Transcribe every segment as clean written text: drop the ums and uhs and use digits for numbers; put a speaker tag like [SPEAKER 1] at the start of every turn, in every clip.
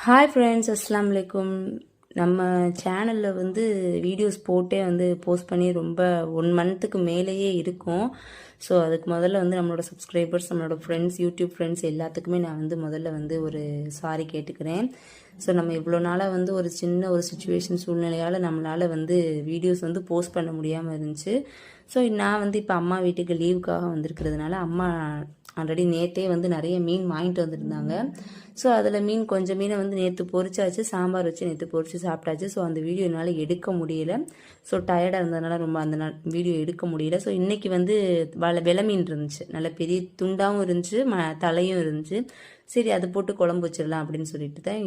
[SPEAKER 1] Hi friends, அஸ்ஸலாமு அலைக்கும். நம்ம சேனலில் வந்து வீடியோஸ் போட்டே வந்து போஸ்ட் பண்ணி ரொம்ப 1 மந்த்துக்கு மேலேயே இருக்கும். ஸோ அதுக்கு முதல்ல வந்து நம்மளோட சப்ஸ்கிரைபர்ஸ், நம்மளோட ஃப்ரெண்ட்ஸ், யூடியூப் ஃப்ரெண்ட்ஸ் எல்லாத்துக்குமே நான் வந்து முதல்ல வந்து ஒரு சாரி கேட்டுக்கிறேன். ஸோ நம்ம இவ்வளோ நாளாக வந்து ஒரு சின்ன ஒரு சுச்சுவேஷன் சூழ்நிலையால் நம்மளால் வந்து வீடியோஸ் வந்து போஸ்ட் பண்ண முடியாமல் இருந்துச்சு. ஸோ நான் வந்து இப்போ அம்மா வீட்டுக்கு லீவுக்காக வந்திருக்கிறதுனால அம்மா ஆல்ரெடி நேற்றே வந்து நிறைய மீன் வாங்கிட்டு வந்திருந்தாங்க. ஸோ அதில் கொஞ்சம் மீனை வந்து நேற்று பொரிச்சாச்சு, சாம்பார் வச்சு நேற்று பொரிச்சு சாப்பிட்டாச்சு. ஸோ அந்த வீடியோ என்னால் எடுக்க முடியல. ஸோ டயர்டாக இருந்ததுனால ரொம்ப அந்த நாள் வீடியோ எடுக்க முடியல. ஸோ இன்றைக்கி வந்து வெலை மீன் இருந்துச்சு, நல்ல பெரிய துண்டாகவும் இருந்துச்சு, தலையும் இருந்துச்சு. சரி அது போட்டு குழம்பு வச்சிடலாம் அப்படின்னு சொல்லிட்டு தான்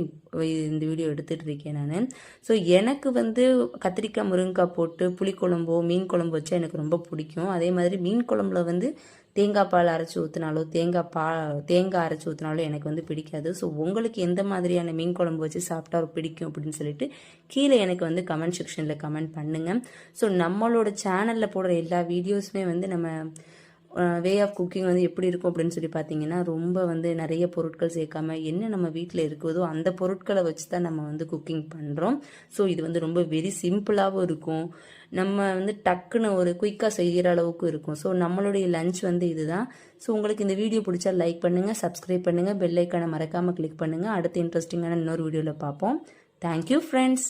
[SPEAKER 1] இந்த வீடியோ எடுத்துகிட்டு இருக்கேன் நான். ஸோ எனக்கு வந்து கத்திரிக்காய் முருங்கைக்காய் போட்டு புளிக்குழம்போ மீன் குழம்பு வச்சா எனக்கு ரொம்ப பிடிக்கும். அதே மாதிரி மீன் குழம்புல வந்து தேங்காய் பால் அரைச்சி ஊற்றினாலோ தேங்காய் அரைச்சி ஊற்றினாலோ எனக்கு வந்து பிடிக்காது. ஸோ உங்களுக்கு எந்த மாதிரியான மீன் குழம்பு வச்சு சாப்பிட்டா பிடிக்கும் அப்படின்னு சொல்லிட்டு கீழே எனக்கு வந்து கமெண்ட் செக்ஷனில் கமெண்ட் பண்ணுங்கள். ஸோ நம்மளோட சேனலில் போடுற எல்லா வீடியோஸுமே வந்து நம்ம வே ஆஃப் குக்கிங் வந்து எப்படி இருக்கும் அப்படின்னு சொல்லி பார்த்தீங்கன்னா, ரொம்ப வந்து நிறைய பொருட்கள் சேர்க்காம என்ன நம்ம வீட்டில் இருக்குதோ அந்த பொருட்களை வச்சு தான் நம்ம வந்து குக்கிங் பண்ணுறோம். ஸோ இது வந்து ரொம்ப வெரி சிம்பிளாகவும் இருக்கும், நம்ம வந்து டக்குன்னு ஒரு குயிக்காக செய்கிற அளவுக்கு இருக்கும். ஸோ நம்மளுடைய லஞ்ச் வந்து இதுதான். ஸோ உங்களுக்கு இந்த வீடியோ பிடிச்சா லைக் பண்ணுங்கள், சப்ஸ்கிரைப் பண்ணுங்கள், பெல் ஐக்கானை மறக்காமல் கிளிக் பண்ணுங்கள். அடுத்த இன்ட்ரெஸ்டிங்கான இன்னொரு வீடியோவில் பார்ப்போம். Thank you friends.